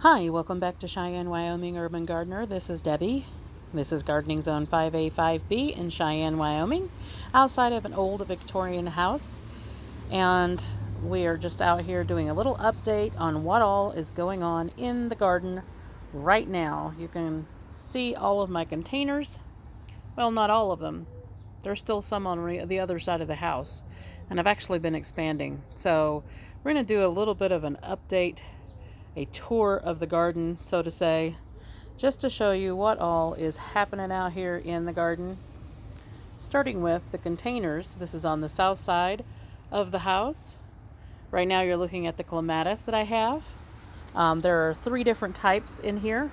Hi, welcome back to Cheyenne, Wyoming Urban Gardener. This is Debbie. This is Gardening Zone 5A, 5B in Cheyenne, Wyoming, outside of an old Victorian house. And we are just out here doing a little update on what all is going on in the garden right now. You can see all of my containers. Well, not all of them. There's still some on the other side of the house. And I've actually been expanding. So we're going to do a little bit of an update, a tour of the garden, so to say, just to show you what all is happening out here in the garden. Starting with the containers. This is on the south side of the house. Right now you're looking at the clematis that I have. There are 3 different types in here.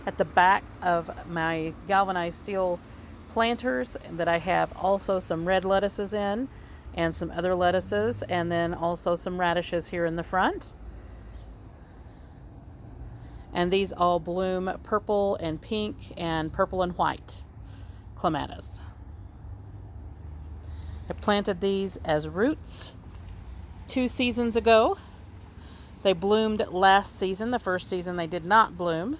At the back of my galvanized steel planters that I have also some red lettuces in and some other lettuces, and then also some radishes here in the front. And these all bloom purple and pink and purple and white clematis. I planted these as roots 2 seasons ago. They bloomed last season. The first season they did not bloom.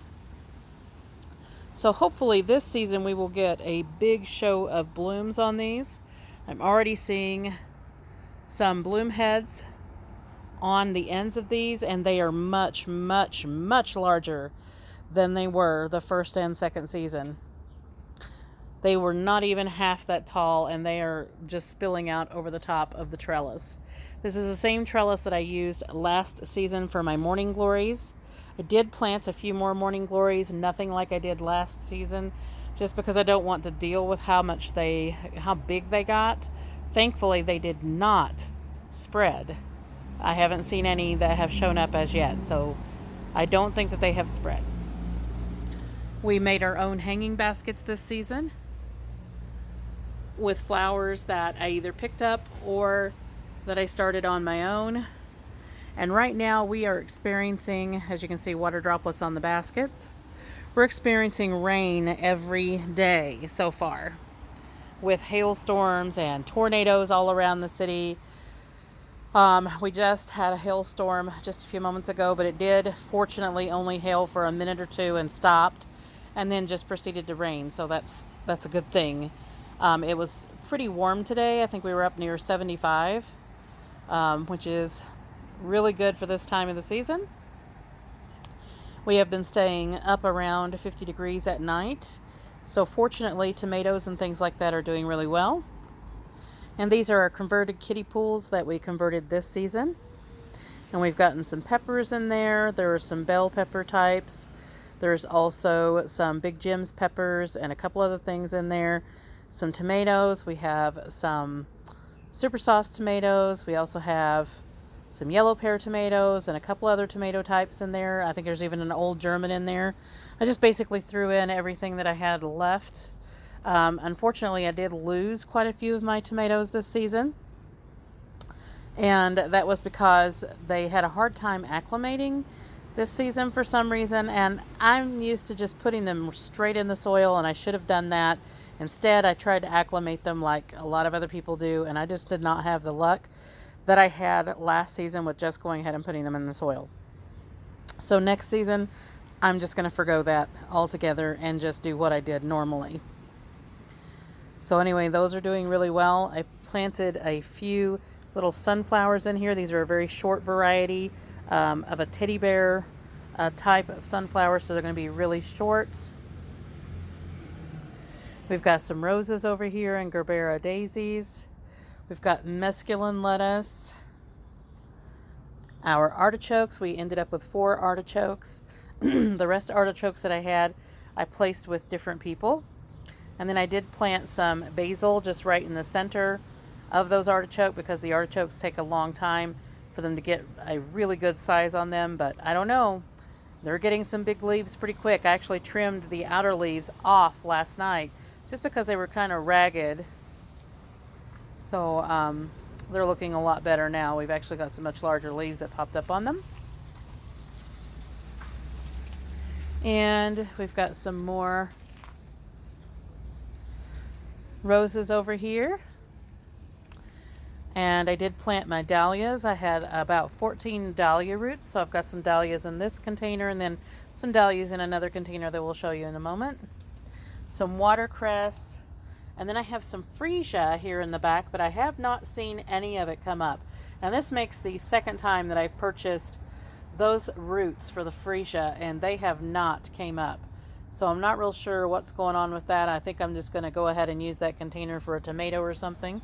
So hopefully this season we will get a big show of blooms on these. I'm already seeing some bloom heads on the ends of these, and they are much, much, much larger than they were the first and second season. They were not even half that tall, and they are just spilling out over the top of the trellis. This is the same trellis that I used last season for my morning glories. I did plant a few more morning glories, nothing like I did last season, just because I don't want to deal with how big they got. Thankfully, they did not spread. I haven't seen any that have shown up as yet, so I don't think that they have spread. We made our own hanging baskets this season with flowers that I either picked up or that I started on my own. And right now we are experiencing, as you can see, water droplets on the basket. We're experiencing rain every day so far, with hailstorms and tornadoes all around the city. We just had a hailstorm just a few moments ago, but it did fortunately only hail for a minute or 2 and stopped, and then just proceeded to rain. So that's a good thing. It was pretty warm today. I think we were up near 75, which is really good for this time of the season. We have been staying up around 50 degrees at night. So fortunately, tomatoes and things like that are doing really well. And these are our converted kiddie pools that we converted this season. And we've gotten some peppers in there. There are some bell pepper types. There's also some Big Jim's peppers and a couple other things in there. Some tomatoes. We have some super sauce tomatoes. We also have some yellow pear tomatoes and a couple other tomato types in there. I think there's even an old German in there. I just basically threw in everything that I had left. Unfortunately, I did lose quite a few of my tomatoes this season, and that was because they had a hard time acclimating this season for some reason, and I'm used to just putting them straight in the soil, and I should have done that. Instead, I tried to acclimate them like a lot of other people do, and I just did not have the luck that I had last season with just going ahead and putting them in the soil. So next season, I'm just going to forgo that altogether and just do what I did normally. So anyway, those are doing really well. I planted a few little sunflowers in here. These are a very short variety of a teddy bear type of sunflower, so they're going to be really short. We've got some roses over here and Gerbera daisies. We've got mesclun lettuce. Our artichokes, we ended up with 4 artichokes. The rest of artichokes that I had, I placed with different people. And then I did plant some basil just right in the center of those artichokes, because the artichokes take a long time for them to get a really good size on them. But I don't know. They're getting some big leaves pretty quick. I actually trimmed the outer leaves off last night just because they were kind of ragged. So they're looking a lot better now. We've actually got some much larger leaves that popped up on them. And we've got some more roses over here. And I did plant my dahlias. I had about 14 dahlia roots, so I've got some dahlias in this container and then some dahlias in another container that we'll show you in a moment. Some watercress, and then I have some freesia here in the back, but I have not seen any of it come up. And this makes the second time that I've purchased those roots for the freesia, and they have not came up. So I'm not real sure what's going on with that. I think I'm just going to go ahead and use that container for a tomato or something.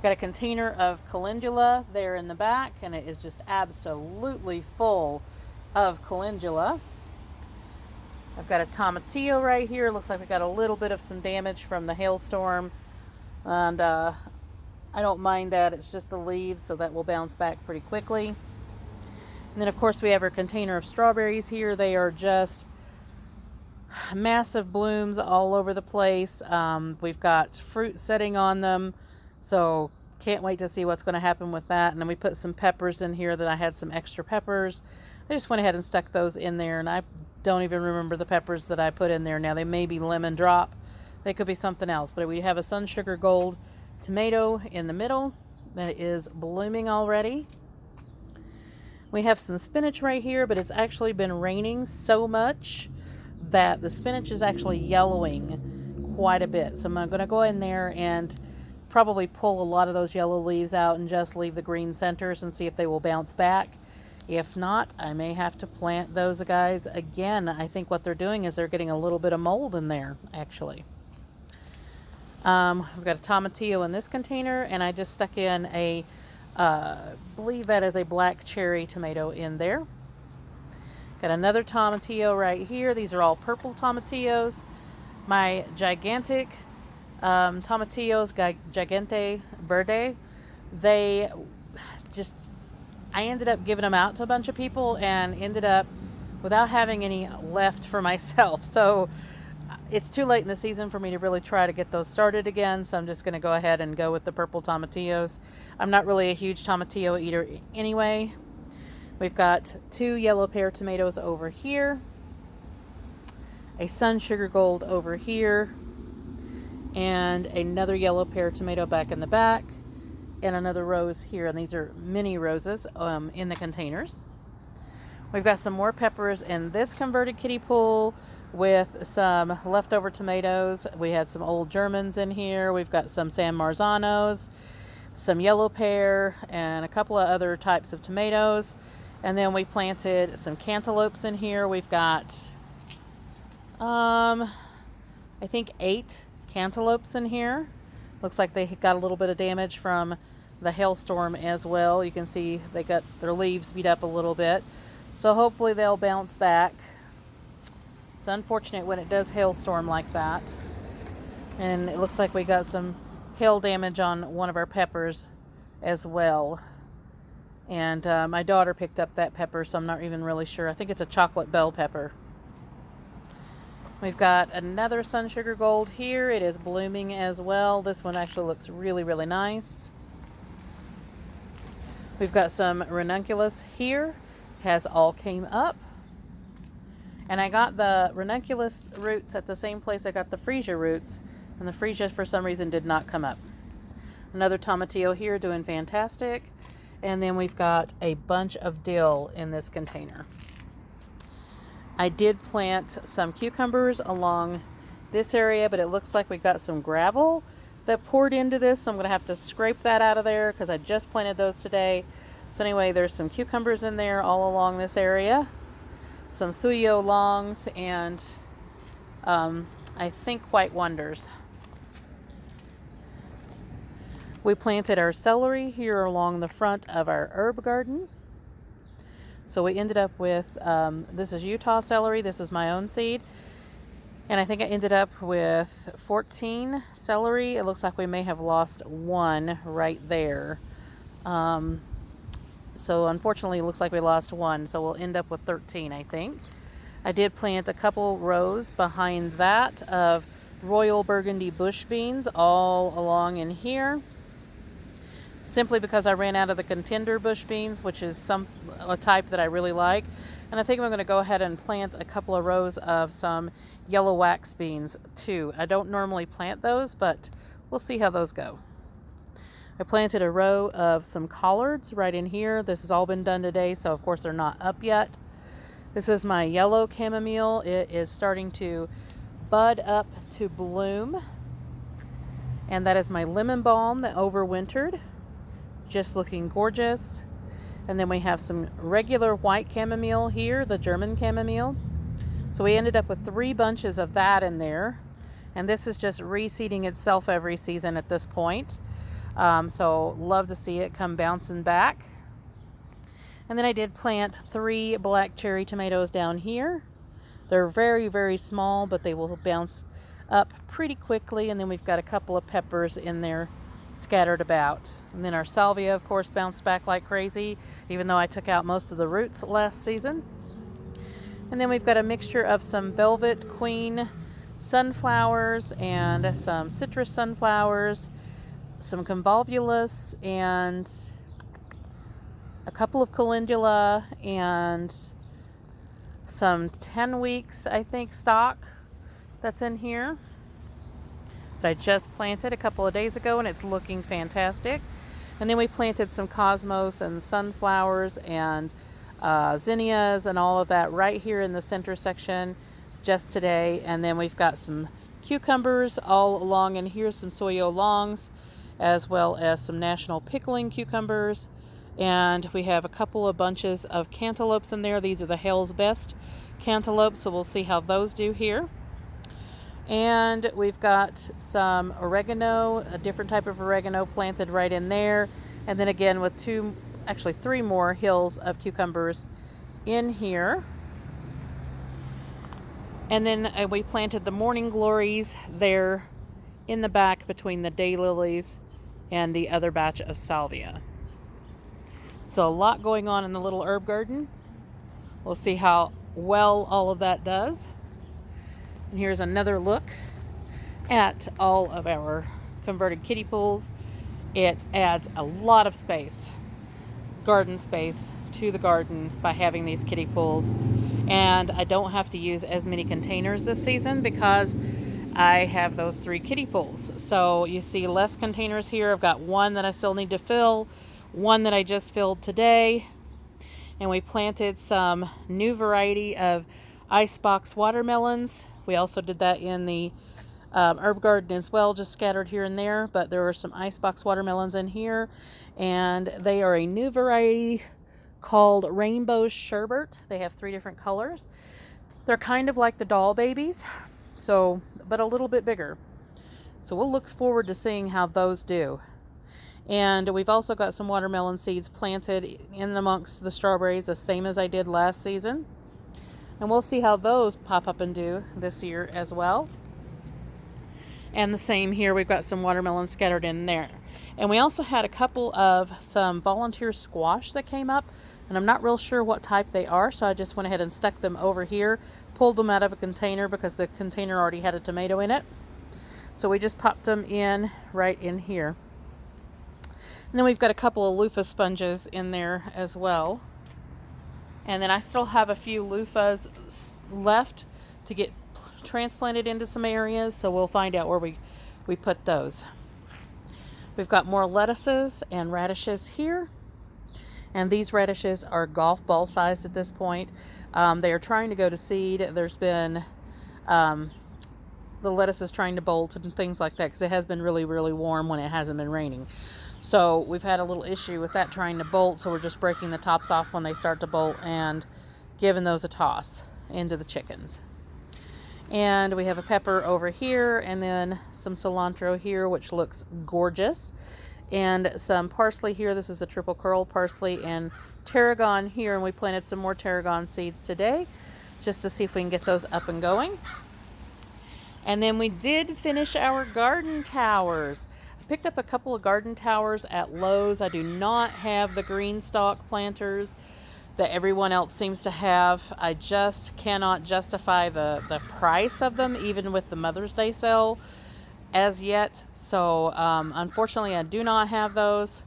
Got a container of calendula there in the back, and it is just absolutely full of calendula. I've got a tomatillo right here. Looks like we got a little bit of some damage from the hailstorm, and I don't mind that. It's just the leaves, so that will bounce back pretty quickly. And then of course we have our container of strawberries here. They are just massive blooms all over the place. We've got fruit setting on them, so can't wait to see what's going to happen with that. And then we put some peppers in here that I had some extra peppers. I just went ahead and stuck those in there, and I don't even remember the peppers that I put in there now. They may be lemon drop. They could be something else. But we have a sun sugar gold tomato in the middle that is blooming already. We have some spinach right here, but it's actually been raining so much that the spinach is actually yellowing quite a bit. So I'm going to go in there and probably pull a lot of those yellow leaves out and just leave the green centers and see if they will bounce back. If not, I may have to plant those guys again. I think what they're doing is they're getting a little bit of mold in there, actually. We've got a tomatillo in this container, and I just stuck in a, believe that is a black cherry tomato in there. Got another tomatillo right here. These are all purple tomatillos. My gigantic tomatillos, Gigante Verde, they just, I ended up giving them out to a bunch of people and ended up without having any left for myself. So it's too late in the season for me to really try to get those started again. So I'm just going to go ahead and go with the purple tomatillos. I'm not really a huge tomatillo eater anyway. We've got 2 yellow pear tomatoes over here, a sun sugar gold over here, and another yellow pear tomato back in the back, and another rose here. And these are mini roses in the containers. We've got some more peppers in this converted kiddie pool with some leftover tomatoes. We had some old Germans in here. We've got some San Marzanos, some yellow pear, and a couple of other types of tomatoes. And then we planted some cantaloupes in here. We've got, I think 8 cantaloupes in here. Looks like they got a little bit of damage from the hailstorm as well. You can see they got their leaves beat up a little bit. So hopefully they'll bounce back. It's unfortunate when it does hailstorm like that. And it looks like we got some hail damage on one of our peppers as well. And my daughter picked up that pepper, so I'm not even really sure. I think it's a chocolate bell pepper. We've got another sun sugar gold here. It is blooming as well. This one actually looks really, really nice. We've got some ranunculus here. Has all came up. And I got the ranunculus roots at the same place I got the freesia roots. And the freesia, for some reason, did not come up. Another tomatillo here doing fantastic. And then we've got a bunch of dill in this container. I did plant some cucumbers along this area, but it looks like we got some gravel that poured into this. So I'm going to have to scrape that out of there because I just planted those today. So anyway, there's some cucumbers in there all along this area. Some suyo longs and I think white wonders. We planted our celery here along the front of our herb garden. So we ended up with, this is Utah celery. This is my own seed. And I think I ended up with 14 celery. It looks like we may have lost one right there. So unfortunately, it looks like we lost one. So we'll end up with 13, I think. I did plant a couple rows behind that of Royal Burgundy bush beans all along in here. Simply because I ran out of the contender bush beans, which is a type that I really like. And I think I'm going to go ahead and plant a couple of rows of some yellow wax beans too. I don't normally plant those, but we'll see how those go. I planted a row of some collards right in here. This has all been done today, so of course they're not up yet. This is my yellow chamomile. It is starting to bud up to bloom. And that is my lemon balm that overwintered, just looking gorgeous. And then we have some regular white chamomile here, the German chamomile. So we ended up with 3 bunches of that in there. And this is just reseeding itself every season at this point. So love to see it come bouncing back. And then I did plant 3 black cherry tomatoes down here. They're very, very small, but they will bounce up pretty quickly. And then we've got a couple of peppers in there scattered about. And then our salvia, of course, bounced back like crazy, even though I took out most of the roots last season. And then we've got a mixture of some velvet queen sunflowers and some citrus sunflowers, some convolvulus, and a couple of calendula, and some 10 weeks, I think, stock that's in here that I just planted a couple of days ago, and it's looking fantastic. And then we planted some cosmos and sunflowers and zinnias and all of that right here in the center section just today. And then we've got some cucumbers all along in here, some soyo longs, as well as some national pickling cucumbers. And we have a couple of bunches of cantaloupes in there. These are the Hale's Best cantaloupes, so we'll see how those do here. And we've got some oregano, a different type of oregano planted right in there. And then again with 3 more hills of cucumbers in here. And then we planted the morning glories there in the back between the daylilies and the other batch of salvia. So a lot going on in the little herb garden. We'll see how well all of that does. And here's another look at all of our converted kiddie pools. It adds a lot of space, garden space, to the garden by having these kiddie pools. And I don't have to use as many containers this season because I have those 3 kiddie pools. So you see less containers here. I've got 1 that I still need to fill, 1 that I just filled today. And we planted some new variety of icebox watermelons. We also did that in the herb garden as well, just scattered here and there. But there are some icebox watermelons in here, and they are a new variety called Rainbow Sherbet. They have 3 different colors. They're kind of like the doll babies, but a little bit bigger. So we'll look forward to seeing how those do. And we've also got some watermelon seeds planted in amongst the strawberries, the same as I did last season. And we'll see how those pop up and do this year as well. And the same here, we've got some watermelons scattered in there. And we also had a couple of some volunteer squash that came up. And I'm not real sure what type they are, so I just went ahead and stuck them over here. Pulled them out of a container because the container already had a tomato in it. So we just popped them in right in here. And then we've got a couple of loofah sponges in there as well. And then I still have a few loofahs left to get transplanted into some areas, so we'll find out where we put those. We've got more lettuces and radishes here. And these radishes are golf ball sized at this point. They are trying to go to seed. There's been the lettuce is trying to bolt and things like that because it has been really, really warm when it hasn't been raining. So we've had a little issue with that trying to bolt, so we're just breaking the tops off when they start to bolt and giving those a toss into the chickens. And we have a pepper over here, and then some cilantro here, which looks gorgeous. And some parsley here. This is a triple curl parsley, and tarragon here, and we planted some more tarragon seeds today just to see if we can get those up and going. And then we did finish our garden towers. Picked up a couple of garden towers at Lowe's. I do not have the green stalk planters that everyone else seems to have. I just cannot justify the price of them, even with the Mother's Day sale as yet. So unfortunately, I do not have those.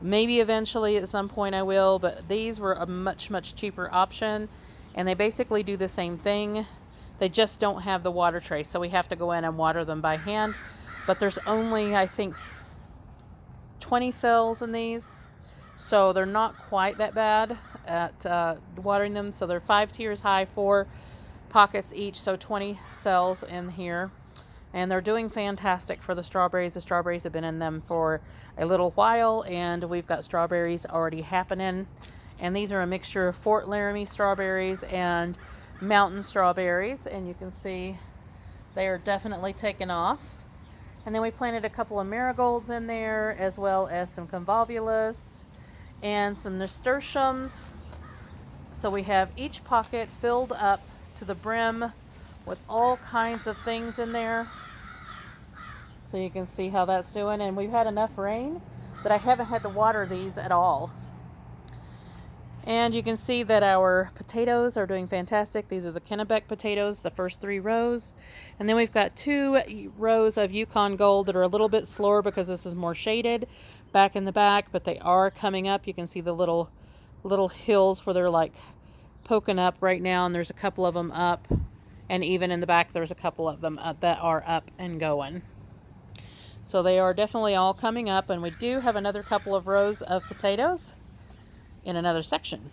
Maybe eventually at some point I will, but these were a much, much cheaper option. And they basically do the same thing. They just don't have the water trace, so we have to go in and water them by hand. But there's only, I think, 20 cells in these. So they're not quite that bad at watering them. So they're 5 tiers high, 4 pockets each, so 20 cells in here. And they're doing fantastic for the strawberries. The strawberries have been in them for a little while, and we've got strawberries already happening. And these are a mixture of Fort Laramie strawberries and mountain strawberries. And you can see they are definitely taking off. And then we planted a couple of marigolds in there, as well as some convolvulus and some nasturtiums. So we have each pocket filled up to the brim with all kinds of things in there. So you can see how that's doing. And we've had enough rain that I haven't had to water these at all. And you can see that our potatoes are doing fantastic. These are the Kennebec potatoes, the first 3 rows. And then we've got 2 rows of Yukon Gold that are a little bit slower because this is more shaded back in the back, but they are coming up. You can see the little hills where they're like poking up right now, and there's a couple of them up. And even in the back, there's a couple of them that are up and going. So they are definitely all coming up, and we do have another couple of rows of potatoes in another section.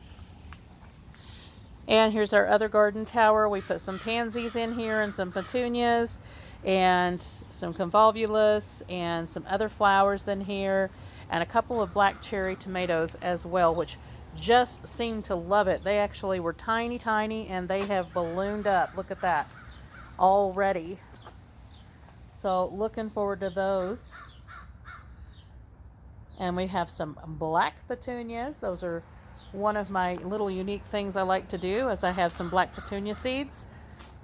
And here's our other garden tower. We put some pansies in here and some petunias and some convolvulus and some other flowers in here and a couple of black cherry tomatoes as well, which just seem to love it. They actually were tiny and they have ballooned up. Look at that already. So looking forward to those. And we have some black petunias. Those are one of my little unique things I like to do, as I have some black petunia seeds.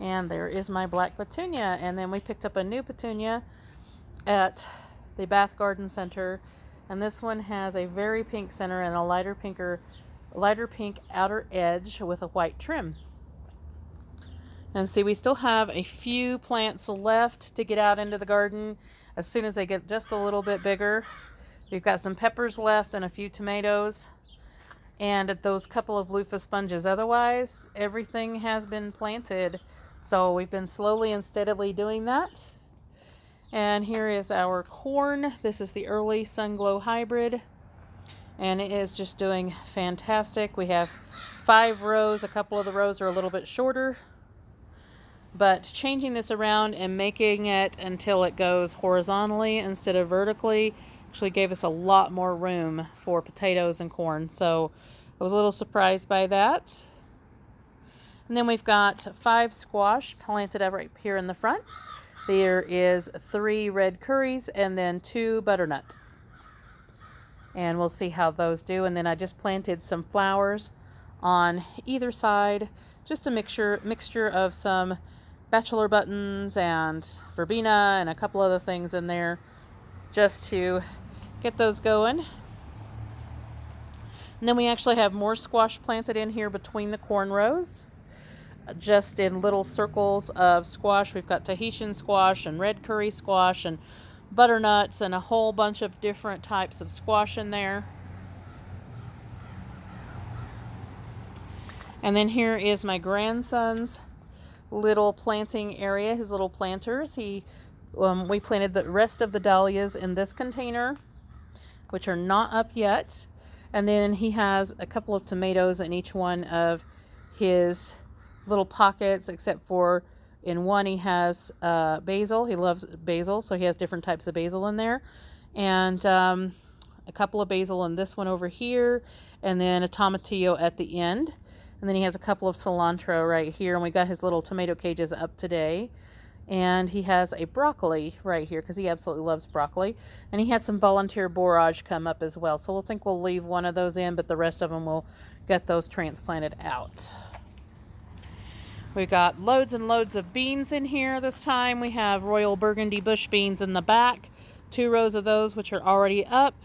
And there is my black petunia. And then we picked up a new petunia at the Bath Garden Center. And this one has a very pink center and a lighter pink outer edge with a white trim. And see, we still have a few plants left to get out into the garden as soon as they get just a little bit bigger. We've got some peppers left and a few tomatoes and those couple of loofah sponges. Otherwise, everything has been planted. So we've been slowly and steadily doing that. And here is our corn. This is the early Sunglow hybrid, and it is just doing fantastic. We have 5 rows. A couple of the rows are a little bit shorter, but changing this around and making it until it goes horizontally instead of vertically actually gave us a lot more room for potatoes and corn. So I was a little surprised by that. And then we've got 5 squash planted up right here in the front. There is 3 red curries and then 2 butternut. And we'll see how those do. And then I just planted some flowers on either side. Just a mixture of some bachelor buttons and verbena and a couple other things in there just to get those going. And then we actually have more squash planted in here between the corn rows, just in little circles of squash. We've got Tahitian squash and red curry squash and butternuts and a whole bunch of different types of squash in there. And then here is my grandson's little planting area, his little planters. We planted the rest of the dahlias in this container, which are not up yet. And then he has a couple of tomatoes in each one of his little pockets, except for in one he has basil. He loves basil, so he has different types of basil in there. And a couple of basil in this one over here, and then a tomatillo at the end. And then he has a couple of cilantro right here, and we got his little tomato cages up today. And he has a broccoli right here because he absolutely loves broccoli. And he had some volunteer borage come up as well. So we'll leave one of those in, but the rest of them we'll get those transplanted out. We got loads and loads of beans in here this time. We have Royal Burgundy bush beans in the back, 2 rows of those which are already up.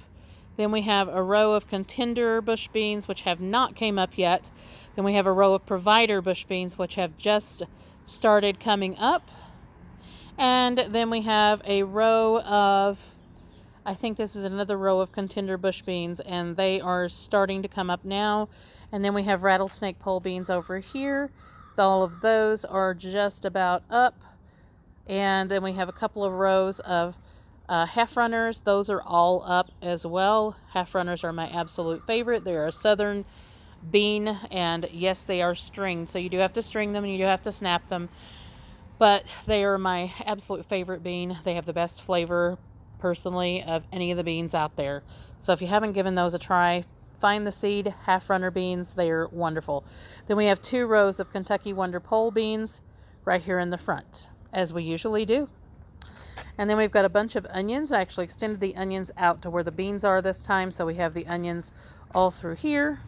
Then we have a row of Contender bush beans which have not came up yet. Then we have a row of Provider bush beans which have just started coming up. And then we have a row of, I think this is another row of Contender bush beans, and they are starting to come up now. And then we have rattlesnake pole beans over here. All of those are just about up. And then we have a couple of rows of Half runners, those are all up as well. Half runners are my absolute favorite. They're a southern bean, and yes, they are stringed, so you do have to string them and you do have to snap them, but they are my absolute favorite bean. They have the best flavor, personally, of any of the beans out there. So if you haven't given those a try, find the seed half runner beans. They are wonderful. Then we have 2 rows of Kentucky Wonder pole beans right here in the front, as we usually do. And then we've got a bunch of onions. I actually extended the onions out to where the beans are this time, so we have the onions all through here.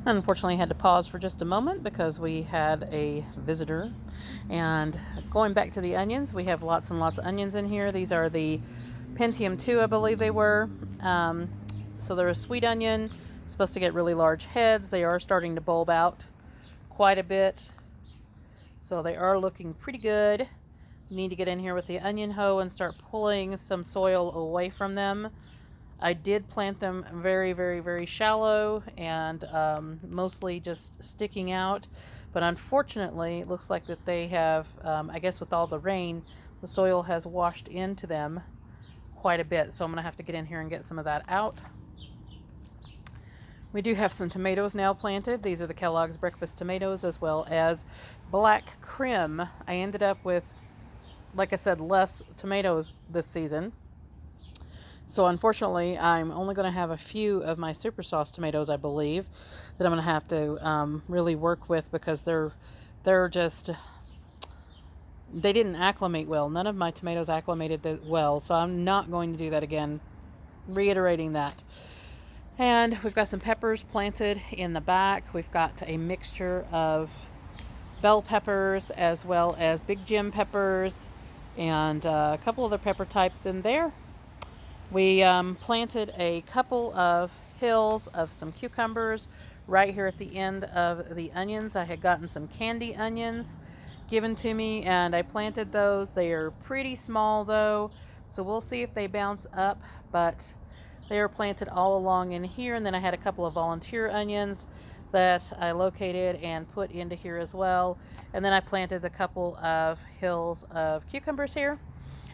Unfortunately, I had to pause for just a moment because we had a visitor. And going back to the onions, we have lots and lots of onions in here. These are the Pentium 2, I believe they were. So they're a sweet onion, supposed to get really large heads. They are starting to bulb out quite a bit. So they are looking pretty good. You need to get in here with the onion hoe and start pulling some soil away from them. I did plant them very, very, very shallow and mostly just sticking out. But unfortunately, it looks like that they have, I guess with all the rain, the soil has washed into them quite a bit. So I'm going to have to get in here and get some of that out. We do have some tomatoes now planted. These are the Kellogg's breakfast tomatoes, as well as black Krim. I ended up with, like I said, less tomatoes this season. So unfortunately, I'm only going to have a few of my super sauce tomatoes, I believe, that I'm going to have to really work with, because they're just, they didn't acclimate well. None of my tomatoes acclimated that well, so I'm not going to do that again. Reiterating that. And we've got some peppers planted in the back. We've got a mixture of bell peppers as well as Big Jim peppers and a couple other pepper types in there. We planted a couple of hills of some cucumbers right here at the end of the onions. I had gotten some candy onions given to me, and I planted those. They are pretty small though, so we'll see if they bounce up, but they are planted all along in here. And then I had a couple of volunteer onions that I located and put into here as well. And then I planted a couple of hills of cucumbers here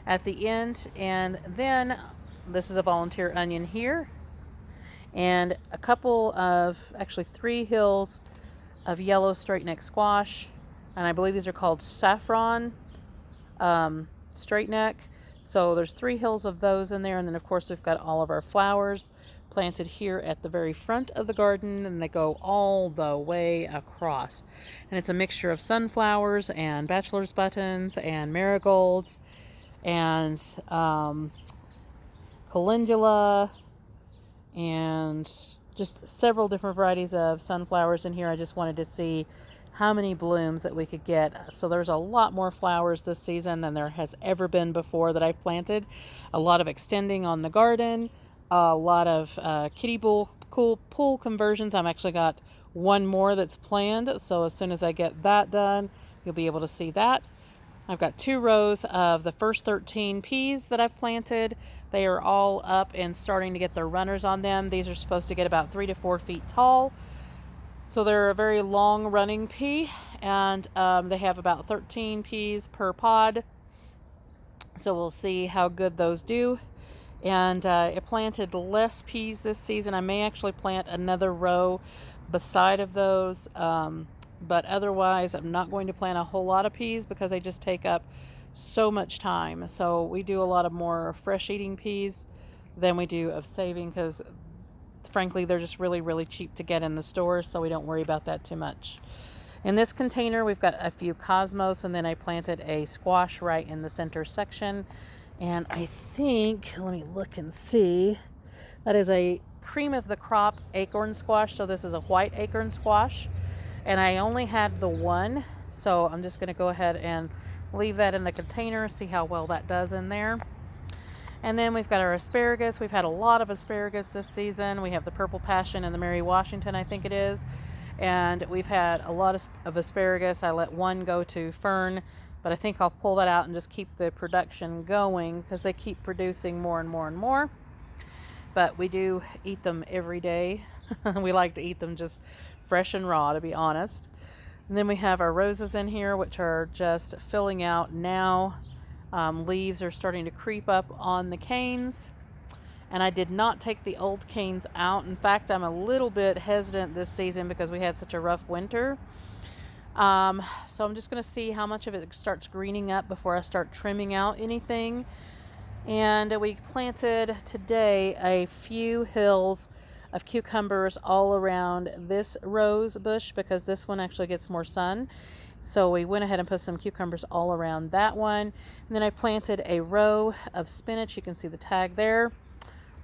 at the end. And then this is a volunteer onion here. And a couple of, actually 3 hills of yellow straight neck squash. And I believe these are called saffron straight neck. So there's 3 hills of those in there. And then of course we've got all of our flowers planted here at the very front of the garden, and they go all the way across. And it's a mixture of sunflowers and bachelor's buttons and marigolds and calendula and just several different varieties of sunflowers in here. I just wanted to see how many blooms that we could get. So there's a lot more flowers this season than there has ever been before that I've planted. A lot of extending on the garden, a lot of kiddie pool conversions. I've actually got one more that's planned, so as soon as I get that done, you'll be able to see that. I've got 2 rows of the first 13 peas that I've planted. They are all up and starting to get their runners on them. These are supposed to get about 3 to 4 feet tall. So they're a very long running pea, and they have about 13 peas per pod. So we'll see how good those do. And I planted less peas this season. I may actually plant another row beside of those. But otherwise, I'm not going to plant a whole lot of peas because they just take up so much time. So we do a lot of more fresh eating peas than we do of saving, because frankly, they're just really, really cheap to get in the store, so we don't worry about that too much. In this container, we've got a few cosmos, and then I planted a squash right in the center section. And I think, let me look and see, that is a cream of the crop acorn squash. So this is a white acorn squash, and I only had the one, so I'm just going to go ahead and leave that in the container, see how well that does in there. And then we've got our asparagus. We've had a lot of asparagus this season. We have the Purple Passion and the Mary Washington, I think it is. And we've had a lot of asparagus. I let one go to Fern, but I think I'll pull that out and just keep the production going because they keep producing more and more and more. But we do eat them every day. We like to eat them just fresh and raw, to be honest. And then we have our roses in here, which are just filling out now. Leaves are starting to creep up on the canes. And I did not take the old canes out. In fact, I'm a little bit hesitant this season because we had such a rough winter. So I'm just going to see how much of it starts greening up before I start trimming out anything. And we planted today a few hills of cucumbers all around this rose bush because this one actually gets more sun. So we went ahead and put some cucumbers all around that one. And then I planted a row of spinach. You can see the tag there.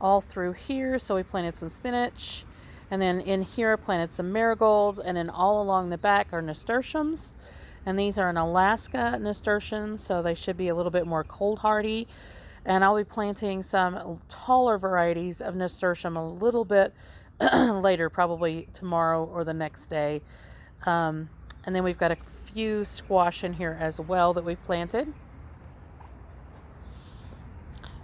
All through here, so we planted some spinach, and then in here I planted some marigolds, and then all along the back are nasturtiums, and these are an Alaska nasturtium, so they should be a little bit more cold hardy. And I'll be planting some taller varieties of nasturtium a little bit later, probably tomorrow or the next day. And then we've got a few squash in here as well that we've planted.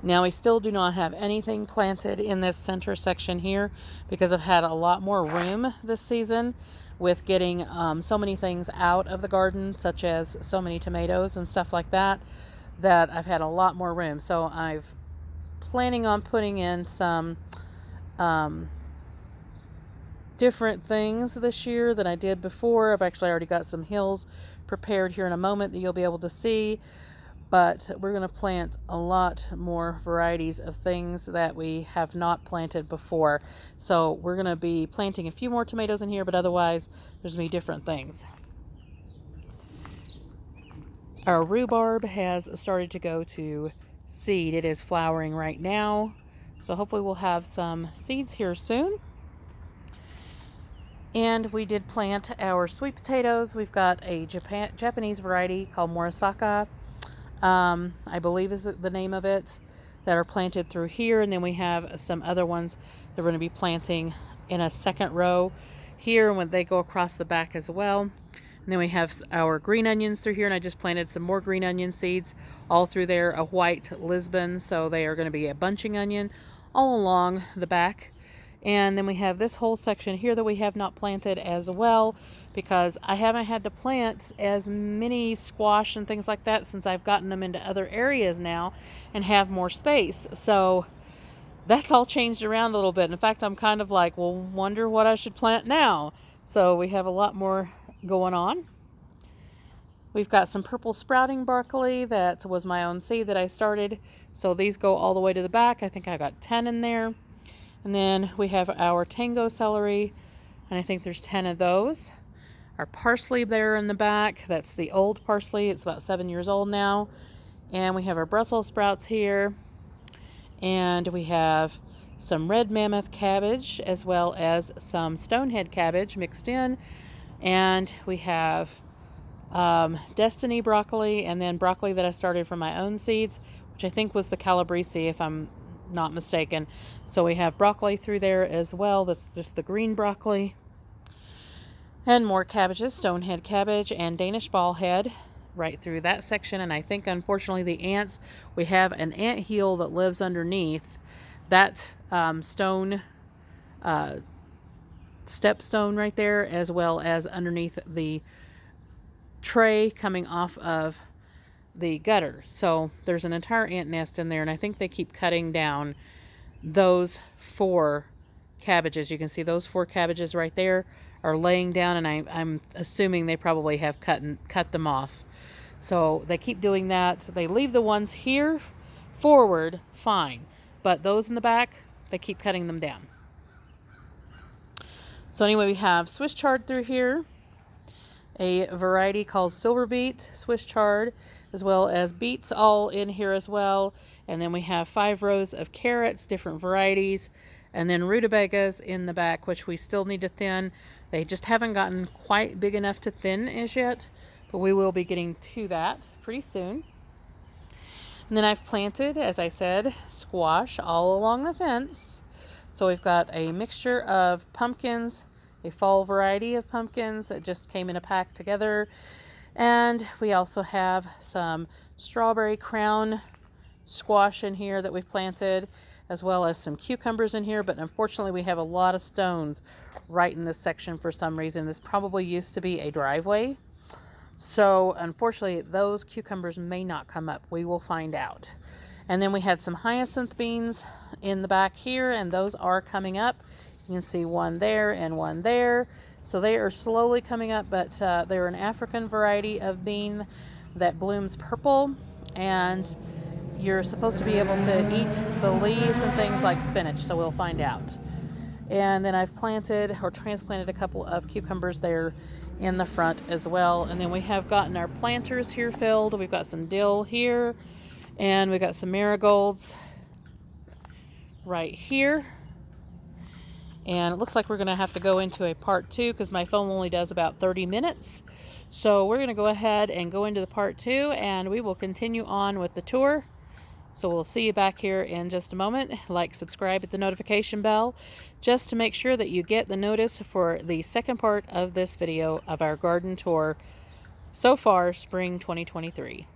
Now we still do not have anything planted in this center section here because I've had a lot more room this season with getting so many things out of the garden, such as so many tomatoes and stuff like that, that I've had a lot more room. So I'm planning on putting in some different things this year than I did before. I've actually already got some hills prepared here in a moment that you'll be able to see. But we're going to plant a lot more varieties of things that we have not planted before. So we're going to be planting a few more tomatoes in here, but otherwise there's going to be different things. Our rhubarb has started to go to seed. It is flowering right now. So hopefully we'll have some seeds here soon. And we did plant our sweet potatoes. We've got a Japanese variety called Morisaka. I believe is the name of it, that are planted through here. And then we have some other ones that we're going to be planting in a second row here when they go across the back as well. And then we have our green onions through here, and I just planted some more green onion seeds all through there, a white Lisbon, so they are going to be a bunching onion all along the back. And then we have this whole section here that we have not planted as well, because I haven't had to plant as many squash and things like that since I've gotten them into other areas now and have more space. So that's all changed around a little bit. In fact, I'm kind of like, well, wonder what I should plant now. So we have a lot more going on. We've got some purple sprouting broccoli that was my own seed that I started. So these go all the way to the back. I think I got 10 in there. And then we have our tango celery, and I think there's 10 of those. Our parsley there in the back, that's the old parsley. It's about 7 years old now. And we have our Brussels sprouts here. And we have some red mammoth cabbage as well as some stonehead cabbage mixed in. And we have Destiny broccoli, and then broccoli that I started from my own seeds, which I think was the Calabrese if I'm not mistaken. So we have broccoli through there as well. That's just the green broccoli. And more cabbages, stonehead cabbage and Danish ball head right through that section. And I think unfortunately the ants, we have an ant hill that lives underneath that stepstone right there, as well as underneath the tray coming off of the gutter. So there's an entire ant nest in there, and I think they keep cutting down those 4 cabbages. You can see those 4 cabbages right there are laying down, and I'm assuming they probably have cut them off. So they keep doing that. They leave the ones here forward fine, but those in the back, they keep cutting them down. So anyway, we have Swiss chard through here, a variety called silver beet, Swiss chard, as well as beets all in here as well. And then we have 5 rows of carrots, different varieties, and then rutabagas in the back, which we still need to thin. They just haven't gotten quite big enough to thin as yet, but we will be getting to that pretty soon. And then I've planted, as I said, squash all along the fence. So we've got a mixture of pumpkins, a fall variety of pumpkins that just came in a pack together. And we also have some strawberry crown squash in here that we've planted. as well as some cucumbers in here, but unfortunately we have a lot of stones right in this section for some reason. This probably used to be a driveway. So unfortunately, those cucumbers may not come up. We will find out. And then we had some hyacinth beans in the back here, and those are coming up. You can see one there and one there. So they are slowly coming up, but they're an African variety of bean that blooms purple, and you're supposed to be able to eat the leaves and things like spinach, so we'll find out. And then I've planted or transplanted a couple of cucumbers there in the front as well. And then we have gotten our planters here filled. We've got some dill here, and we've got some marigolds right here. And it looks like we're going to have to go into a part 2 because my phone only does about 30 minutes. So we're going to go ahead and go into the part 2, and we will continue on with the tour. So we'll see you back here in just a moment. Like, subscribe, hit the notification bell just to make sure that you get the notice for the second part of this video of our garden tour so far, spring 2023.